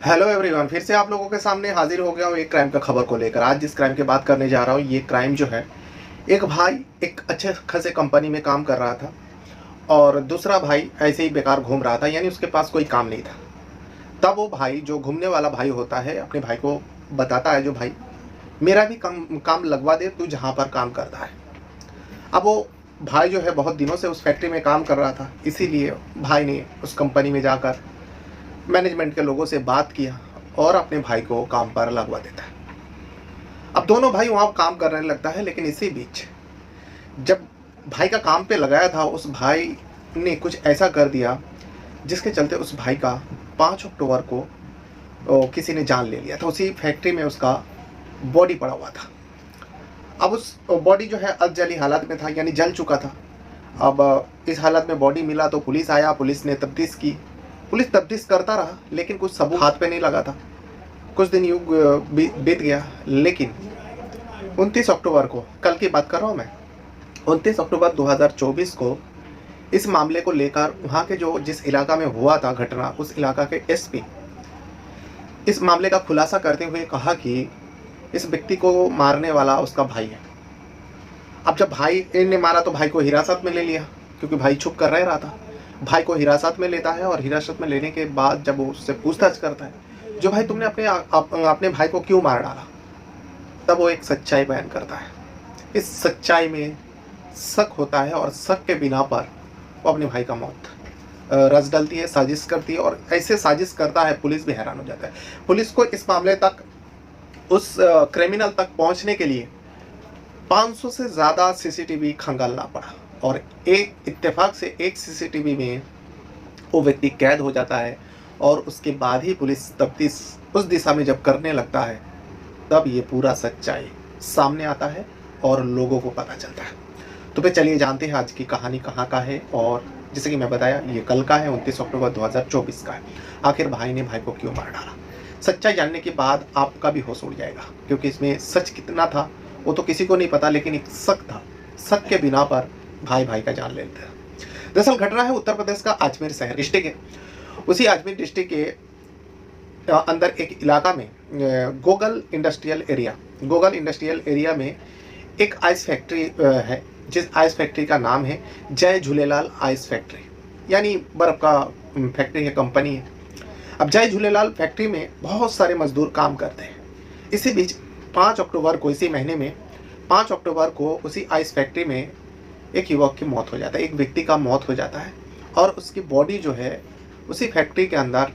Hello everyone, फिर से आप लोगों के सामने हाजिर हो गया हूँ एक क्राइम का खबर को लेकर। आज जिस क्राइम की बात करने जा रहा हूँ, ये क्राइम जो है, एक भाई एक अच्छे खासे कंपनी में काम कर रहा था और दूसरा भाई ऐसे ही बेकार घूम रहा था, यानी उसके पास कोई काम नहीं था। तब वो भाई, जो घूमने वाला भाई होता है, अपने भाई को बताता है, जो भाई मेरा भी काम लगवा दे, तू जहाँ पर काम करता है। अब वो भाई जो है बहुत दिनों से उस फैक्ट्री में काम कर रहा था, इसीलिए भाई ने उस कंपनी में जाकर मैनेजमेंट के लोगों से बात किया और अपने भाई को काम पर लगवा देता है। अब दोनों भाई वहाँ काम करने लगता है, लेकिन इसी बीच जब भाई का काम पे लगाया था, उस भाई ने कुछ ऐसा कर दिया जिसके चलते उस भाई का 5 अक्टूबर को किसी ने जान ले लिया था। उसी फैक्ट्री में उसका बॉडी पड़ा हुआ था। अब उस बॉडी जो है अधजली हालत में था, यानी जल चुका था। अब इस हालत में बॉडी मिला तो पुलिस आया, पुलिस ने तफ्तीश की। पुलिस तफ्तीश करता रहा, लेकिन कुछ सबूत हाथ पे नहीं लगा था। कुछ दिन यूँ बीत गया, लेकिन 29 अक्टूबर को, कल की बात कर रहा हूँ मैं, 29 अक्टूबर 2024 को इस मामले को लेकर वहाँ के जो जिस इलाका में हुआ था घटना, उस इलाका के एसपी इस मामले का खुलासा करते हुए कहा कि इस व्यक्ति को मारने वाला उसका भाई है। अब जब भाई ने मारा तो भाई को हिरासत में ले लिया, क्योंकि भाई छुप कर रह रहा था। भाई को हिरासत में लेता है और हिरासत में लेने के बाद जब वो उससे पूछताछ करता है, जो भाई तुमने अपने भाई को क्यों मार डाला, तब वो एक सच्चाई बयान करता है। इस सच्चाई में शक होता है और शक के बिना पर वो अपने भाई का मौत रच डालती है, साजिश करती है। और ऐसे साजिश करता है, पुलिस भी हैरान हो जाता है। पुलिस को इस मामले तक, उस क्रिमिनल तक पहुंचने के लिए 500 से ज़्यादा सीसीटीवी खंगालना पड़ा, और एक इत्तेफाक से एक सीसीटीवी में वो व्यक्ति कैद हो जाता है। और उसके बाद ही पुलिस तफ्तीश उस दिशा में जब करने लगता है, तब ये पूरा सच्चाई सामने आता है और लोगों को पता चलता है। तो फिर चलिए जानते हैं आज की कहानी कहाँ का है। और जैसे कि मैं बताया, ये कल का है, 29 अक्टूबर 2024 का है। आखिर भाई ने भाई को क्यों मार डाला, सच्चाई जानने के बाद आपका भी होश उड़ जाएगा, क्योंकि इसमें सच कितना था वो तो किसी को नहीं पता, लेकिन एक शक था। शक के बिना पर भाई भाई का जान लेते हैं। दरअसल घटना है उत्तर प्रदेश का अजमेर शहर डिस्ट्रिक्ट है। उसी अजमेर डिस्ट्रिक्ट के अंदर एक इलाका में गोगल इंडस्ट्रियल एरिया में एक आइस फैक्ट्री है, जिस आइस फैक्ट्री का नाम है जय झूलेलाल आइस फैक्ट्री, यानी बर्फ़ का फैक्ट्री है, कंपनी है। अब जय झूलेलाल फैक्ट्री में बहुत सारे मजदूर काम करते हैं। इसी बीच 5 अक्टूबर को, इसी महीने में 5 अक्टूबर को उसी आइस फैक्ट्री में एक युवक की मौत हो जाता है, एक व्यक्ति का मौत हो जाता है। और उसकी बॉडी जो है उसी फैक्ट्री के अंदर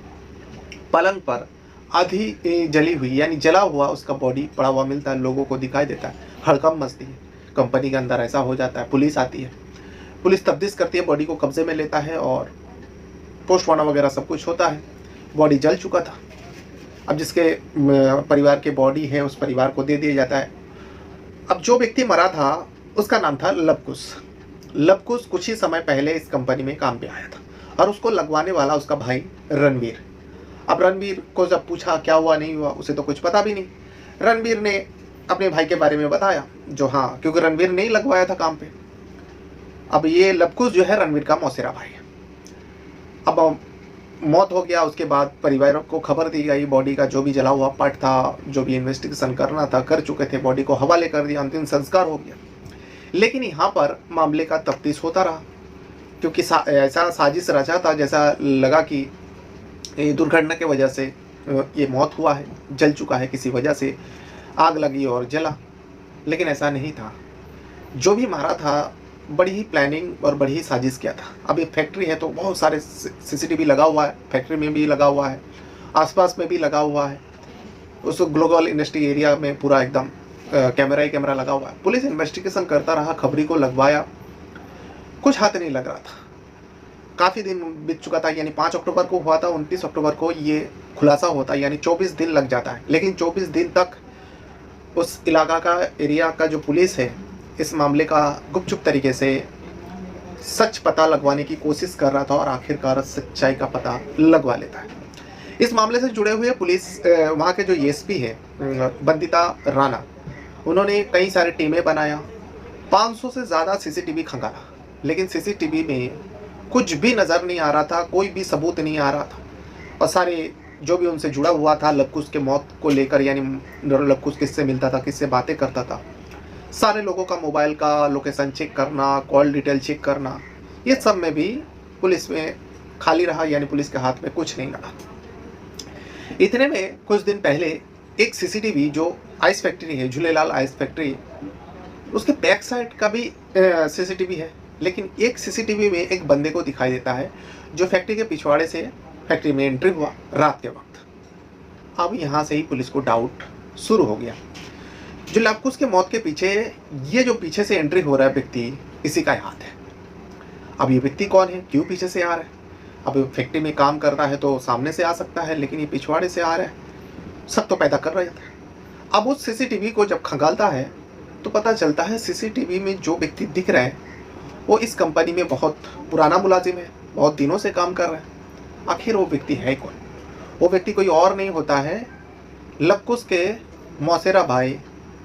पलंग पर आधी जली हुई, यानी जला हुआ उसका बॉडी पड़ा हुआ मिलता है, लोगों को दिखाई देता है। हड़कंप मचती है कंपनी के अंदर, ऐसा हो जाता है। पुलिस आती है, पुलिस तफ्तीश करती है, बॉडी को कब्जे में लेता है और पोस्टमार्टम वगैरह सब कुछ होता है। बॉडी जल चुका था। अब जिसके परिवार के बॉडी है, उस परिवार को दे दिया जाता है। अब जो व्यक्ति मरा था उसका नाम था लवकुश कुछ ही समय पहले इस कंपनी में काम पे आया था, और उसको लगवाने वाला उसका भाई रणवीर। अब रणवीर को जब पूछा क्या हुआ नहीं हुआ, उसे तो कुछ पता भी नहीं। रणवीर ने अपने भाई के बारे में बताया, जो हाँ, क्योंकि रणवीर नहीं लगवाया था काम पे। अब ये लवकुश जो है रणवीर का मौसेरा भाई है। अब मौत हो गया, उसके बाद परिवार को खबर दी गई, बॉडी का जो भी जला हुआ पार्ट था, जो भी इन्वेस्टिगेशन करना था कर चुके थे, बॉडी को हवाले कर दिया, अंतिम संस्कार हो गया। लेकिन यहाँ पर मामले का तफ्तीश होता रहा, क्योंकि ऐसा साजिश रचा था, जैसा लगा कि दुर्घटना की वजह से ये मौत हुआ है, जल चुका है, किसी वजह से आग लगी और जला। लेकिन ऐसा नहीं था। जो भी मारा था, बड़ी ही प्लानिंग और बड़ी ही साजिश किया था। अब ये फैक्ट्री है तो बहुत सारे सीसीटीवी लगा हुआ है, फैक्ट्री में भी लगा हुआ है, आसपास में भी लगा हुआ है। उस ग्लोबल इंडस्ट्री एरिया में पूरा एकदम कैमरा ही कैमरा लगा हुआ है। पुलिस इन्वेस्टिगेशन करता रहा, खबरी को लगवाया, कुछ हाथ नहीं लग रहा था। काफ़ी दिन बीत चुका था, यानी 5 अक्टूबर को हुआ था, 29 अक्टूबर को ये खुलासा होता है, यानी 24 दिन लग जाता है। लेकिन 24 दिन तक उस इलाका का, एरिया का जो पुलिस है, इस मामले का गुपचुप तरीके से सच पता लगवाने की कोशिश कर रहा था, और आखिरकार सच्चाई का पता लगवा लेता है। इस मामले से जुड़े हुए पुलिस, वहाँ के जो एसपी है बंदिता राणा, उन्होंने कई सारे टीमें बनाया, 500 से ज़्यादा सीसीटीवी खंगाला, लेकिन सीसीटीवी में कुछ भी नज़र नहीं आ रहा था, कोई भी सबूत नहीं आ रहा था। और सारे जो भी उनसे जुड़ा हुआ था लवकुश के मौत को लेकर, यानी लवकुश किससे मिलता था, किससे बातें करता था, सारे लोगों का मोबाइल का लोकेशन चेक करना, कॉल डिटेल चेक करना, ये सब में भी पुलिस में खाली रहा, यानी पुलिस के हाथ में कुछ नहीं लगा। इतने में कुछ दिन पहले एक सीसीटीवी, जो आइस फैक्ट्री है, झूलेलाल आइस फैक्ट्री, उसके बैक साइड का भी सीसीटीवी है, लेकिन एक सीसीटीवी में एक बंदे को दिखाई देता है जो फैक्ट्री के पिछवाड़े से फैक्ट्री में एंट्री हुआ रात के वक्त। अब यहाँ से ही पुलिस को डाउट शुरू हो गया, जो लवकुश के मौत के पीछे ये जो पीछे से एंट्री हो रहा है व्यक्ति, इसी का हाथ है। अब ये व्यक्ति कौन है, क्यों पीछे से आ रहा है? अब फैक्ट्री में काम करता है तो सामने से आ सकता है, लेकिन ये पिछवाड़े से आ रहा है, सब तो पैदा कर रहा था। अब उस सीसीटीवी को जब खंगालता है तो पता चलता है सीसीटीवी में जो व्यक्ति दिख रहा है वो इस कंपनी में बहुत पुराना मुलाजिम है, बहुत दिनों से काम कर रहा है। आखिर वो व्यक्ति है कौन? वो व्यक्ति कोई और नहीं होता है, लवकुश के मौसेरा भाई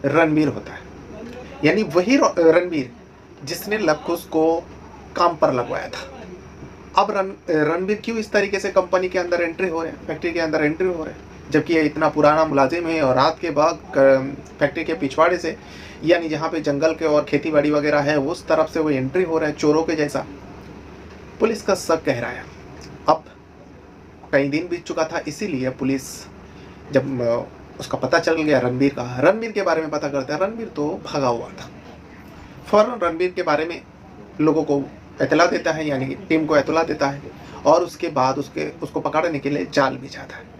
रणबीर होता है, यानी वही रणबीर जिसने लवकुश को काम पर लगवाया था। अब रणबीर क्यों इस तरीके से कंपनी के अंदर एंट्री हो रहे हैं, फैक्ट्री के अंदर एंट्री हो रहे हैं, जबकि ये इतना पुराना मुलाजिम है और रात के बाद फैक्ट्री के पिछवाड़े से, यानी जहाँ पे जंगल के और खेती बाड़ी वगैरह है उस तरफ से वो एंट्री हो रहा है चोरों के जैसा। पुलिस का शक गहरा है। अब कई दिन बीत चुका था, इसीलिए पुलिस जब उसका पता चल गया रणबीर के बारे में पता करता है, रणबीर तो भागा हुआ था। फौरन रणबीर के बारे में लोगों को इतला देता है, यानी कि टीम को इतला देता है, और उसके बाद उसको पकड़ने के लिए जाल बिछाता है।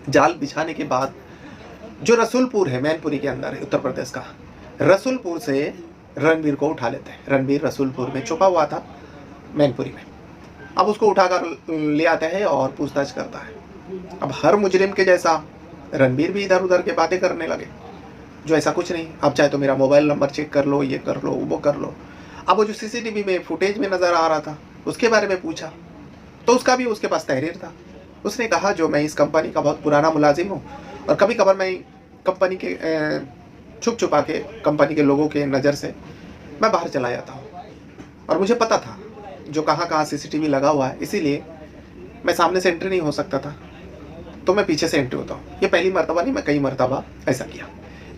जाल बिछाने के बाद जो रसूलपुर है, मैनपुरी के अंदर है, उत्तर प्रदेश का, रसूलपुर से रणबीर को उठा लेते हैं। रणबीर रसूलपुर में छुपा हुआ था, मैनपुरी में। अब उसको उठाकर ले आते हैं और पूछताछ करता है। अब हर मुजरिम के जैसा रणबीर भी इधर उधर के बातें करने लगे, जो ऐसा कुछ नहीं, अब चाहे तो मेरा मोबाइल नंबर चेक कर लो, ये कर लो, वो कर लो। अब वो जो सीसीटीवी में फुटेज में नज़र आ रहा था उसके बारे में पूछा तो उसका भी उसके पास तहरीर था। उसने कहा जो मैं इस कंपनी का बहुत पुराना मुलाजिम हूँ और कभी कभार मैं कंपनी के छुप छुपा के कंपनी के लोगों के नज़र से मैं बाहर चला जाता हूँ, और मुझे पता था जो कहाँ कहाँ सीसीटीवी लगा हुआ है, इसीलिए मैं सामने से एंट्री नहीं हो सकता था तो मैं पीछे से एंट्री होता हूँ। ये पहली मर्तबा नहीं, मैं कई मर्तबा ऐसा किया,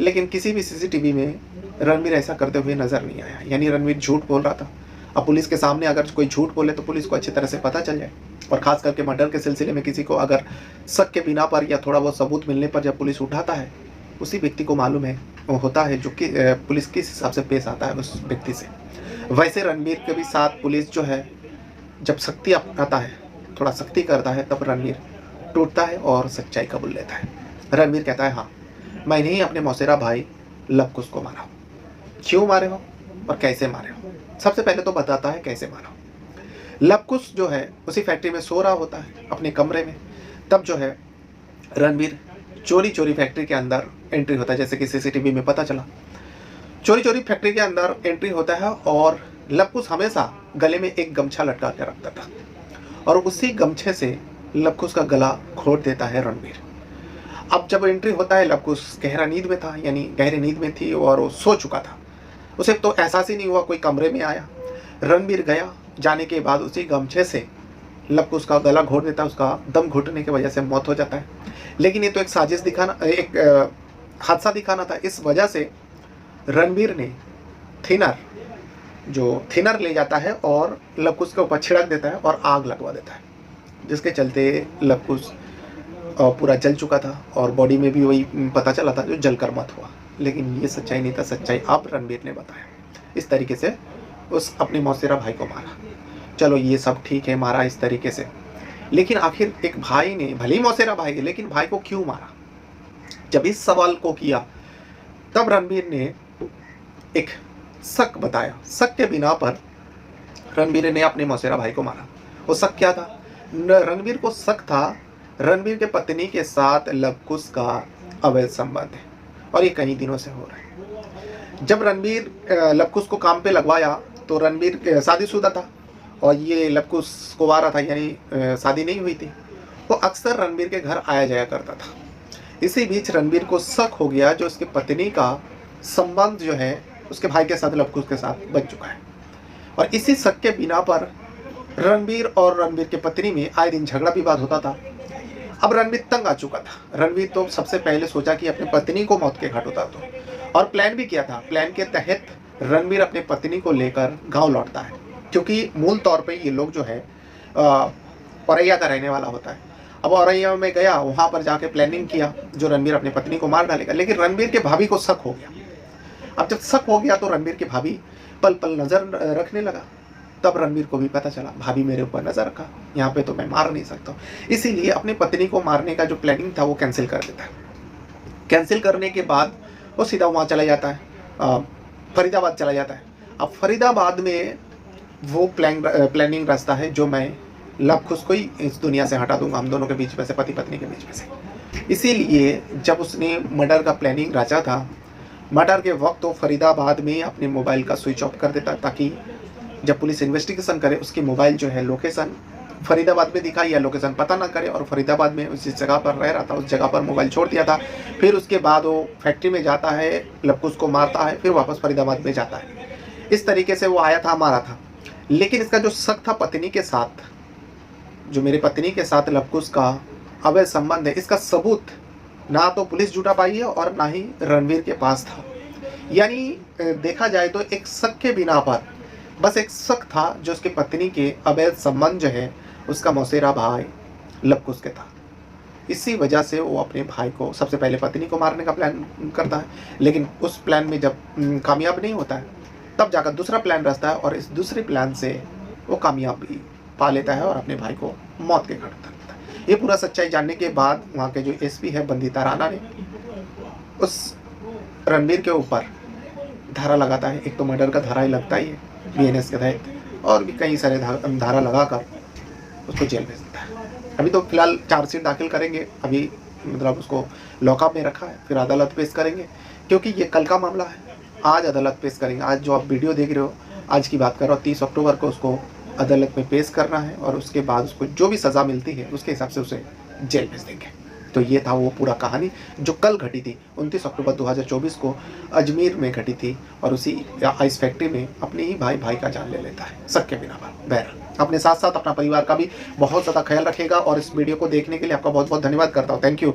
लेकिन किसी भी सीसीटीवी में रणबीर ऐसा करते हुए नज़र नहीं आया, यानी रणबीर झूठ बोल रहा था। अब पुलिस के सामने अगर कोई झूठ बोले तो पुलिस को अच्छी तरह से पता चल जाए, और ख़ास करके मर्डर के सिलसिले में किसी को अगर शक के बिना पर या थोड़ा बहुत सबूत मिलने पर जब पुलिस उठाता है, उसी व्यक्ति को मालूम है होता है जो कि पुलिस किस हिसाब से पेश आता है उस व्यक्ति से। वैसे रणबीर के भी साथ पुलिस जो है जब सख्ती अपनाता है, थोड़ा सख्ती करता है, तब रणबीर टूटता है और सच्चाई कबूल लेता है। रणबीर कहता है हाँ, मैंने ही अपने मौसेरा भाई लवकुश को मारा। क्यों मारे हो और कैसे मारे हो? सबसे पहले तो बताता है कैसे मारा। लवकुश जो है उसी फैक्ट्री में सो रहा होता है अपने कमरे में, तब जो है रणबीर चोरी चोरी फैक्ट्री के अंदर एंट्री होता है, जैसे कि सीसीटीवी में पता चला। चोरी चोरी फैक्ट्री के अंदर एंट्री होता है और लवकुश हमेशा गले में एक गमछा लटका के रखता था, और उसी गमछे से लवकुश का गला घोट देता है रणबीर। अब जब एंट्री होता है, लवकुश गहरा नींद में था, यानी गहरी नींद में थी और वो सो चुका था, उसे तो एहसास ही नहीं हुआ कोई कमरे में आया। रणबीर गया, जाने के बाद उसी गमछे से लवकुश का गला घोट देता है, उसका दम घुटने की वजह से मौत हो जाता है। लेकिन ये तो एक साजिश दिखाना, एक हादसा दिखाना था, इस वजह से रणबीर ने थिनर ले जाता है और लवकुश के ऊपर छिड़क देता है और आग लगवा देता है, जिसके चलते लवकुश पूरा जल चुका था और बॉडी में भी वही पता चला था जो जलकर मत हुआ। लेकिन ये सच्चाई नहीं था, सच्चाई अब रणबीर ने बताया। इस तरीके से उस अपने मौसेरा भाई को मारा। चलो ये सब ठीक है, मारा इस तरीके से, लेकिन आखिर एक भाई ने, भले ही मौसेरा भाई है, लेकिन भाई को क्यों मारा? जब इस सवाल को किया तब रणबीर ने एक शक बताया। शक के बिना पर रणबीर ने अपने मौसेरा भाई को मारा। वो शक क्या था? रणबीर को शक था रणबीर के पत्नी के साथ लवकुश का अवैध संबंध है, और ये कई दिनों से हो रहा है। जब रणबीर लवकुश को काम पे लगवाया तो रणबीर शादीशुदा था और ये लवकुश कुंवारा था, यानी शादी नहीं हुई थी। वो अक्सर रणबीर के घर आया जाया करता था। इसी बीच रणबीर को शक हो गया जो उसकी पत्नी का संबंध जो है उसके भाई के साथ, लवकुश के साथ बन चुका है, और इसी शक के बिना पर रणबीर और रणबीर की पत्नी में आए दिन झगड़ा विवाद होता था। अब रणवीर तंग आ चुका था। रणवीर तो सबसे पहले सोचा कि अपनी पत्नी को मौत के घाट उतार दो, और प्लान भी किया था। प्लान के तहत रणवीर अपनी पत्नी को लेकर गांव लौटता है, क्योंकि मूल तौर पे ये लोग जो है औरैया का रहने वाला होता है। अब औरैया में गया, वहाँ पर जाके प्लानिंग किया जो रणवीर अपनी पत्नी को मार डालेगा, लेकिन रणवीर के भाभी को शक हो गया। अब जब शक हो गया तो रणवीर की भाभी पल पल नज़र रखने लगा। तब रणवीर को भी पता चला भाभी मेरे ऊपर नज़र रखा, यहाँ पे तो मैं मार नहीं सकता। इसीलिए अपनी पत्नी को मारने का जो प्लानिंग था वो कैंसिल कर देता है। कैंसिल करने के बाद वो सीधा वहाँ चला जाता है, फरीदाबाद चला जाता है। अब फरीदाबाद में वो प्लानिंग रास्ता है जो मैं लवकुश को ही इस दुनिया से हटा दूंगा, हम दोनों के बीच में से, पति पत्नी के बीच में से। इसीलिए जब उसने मर्डर का प्लानिंग रचा था, मर्डर के वक्त वो फरीदाबाद में अपने मोबाइल का स्विच ऑफ कर देता, ताकि जब पुलिस इन्वेस्टिगेशन करे उसकी मोबाइल जो है लोकेशन फरीदाबाद में दिखाई या लोकेशन पता ना करे। और फरीदाबाद में उस जगह पर रह रहा था, उस जगह पर मोबाइल छोड़ दिया था। फिर उसके बाद वो फैक्ट्री में जाता है, लवकुश को मारता है, फिर वापस फरीदाबाद में जाता है। इस तरीके से वो आया था, मारा था। लेकिन इसका जो शक था पत्नी के साथ, जो मेरी पत्नी के साथ लवकुश का अवैध संबंध है, इसका सबूत ना तो पुलिस जुटा पाई है और ना ही रणवीर के पास था। यानी देखा जाए तो एक शक के बिना पर बस एक शक था जो उसकी पत्नी के अवैध संबंध जो है उसका मौसेरा भाई लवकुश के था। इसी वजह से वो अपने भाई को, सबसे पहले पत्नी को मारने का प्लान करता है, लेकिन उस प्लान में जब कामयाब नहीं होता है तब जाकर दूसरा प्लान रचता है, और इस दूसरे प्लान से वो कामयाबी पा लेता है और अपने भाई को मौत के घाट उतार देता है। ये पूरा सच्चाई जानने के बाद वहाँ के जो एसपी है बंदिता राणा ने उस रणवीर के ऊपर धारा लगाता है। एक तो मर्डर का धारा ही लगता ही है BNS के तहत, और भी कई सारे धारा लगाकर उसको जेल भेज देता है। अभी तो फिलहाल चार्जशीट दाखिल करेंगे, अभी मतलब उसको लॉकअप में रखा है, फिर अदालत पेश करेंगे, क्योंकि ये कल का मामला है। आज अदालत पेश करेंगे। आज जो आप वीडियो देख रहे हो, आज की बात कर रहा हूँ, 30 अक्टूबर को उसको अदालत में पेश करना है, और उसके बाद उसको जो भी सज़ा मिलती है उसके हिसाब से उसे जेल भेज देंगे। तो ये था वो पूरा कहानी जो कल घटी थी, 29 अक्टूबर 2024 को अजमेर में घटी थी, और उसी आइस फैक्ट्री में अपने ही भाई का जान ले लेता है, शक के बिना पर। बहरहाल अपने साथ साथ अपना परिवार का भी बहुत ज़्यादा ख्याल रखेगा, और इस वीडियो को देखने के लिए आपका बहुत बहुत धन्यवाद करता हूँ। Thank you.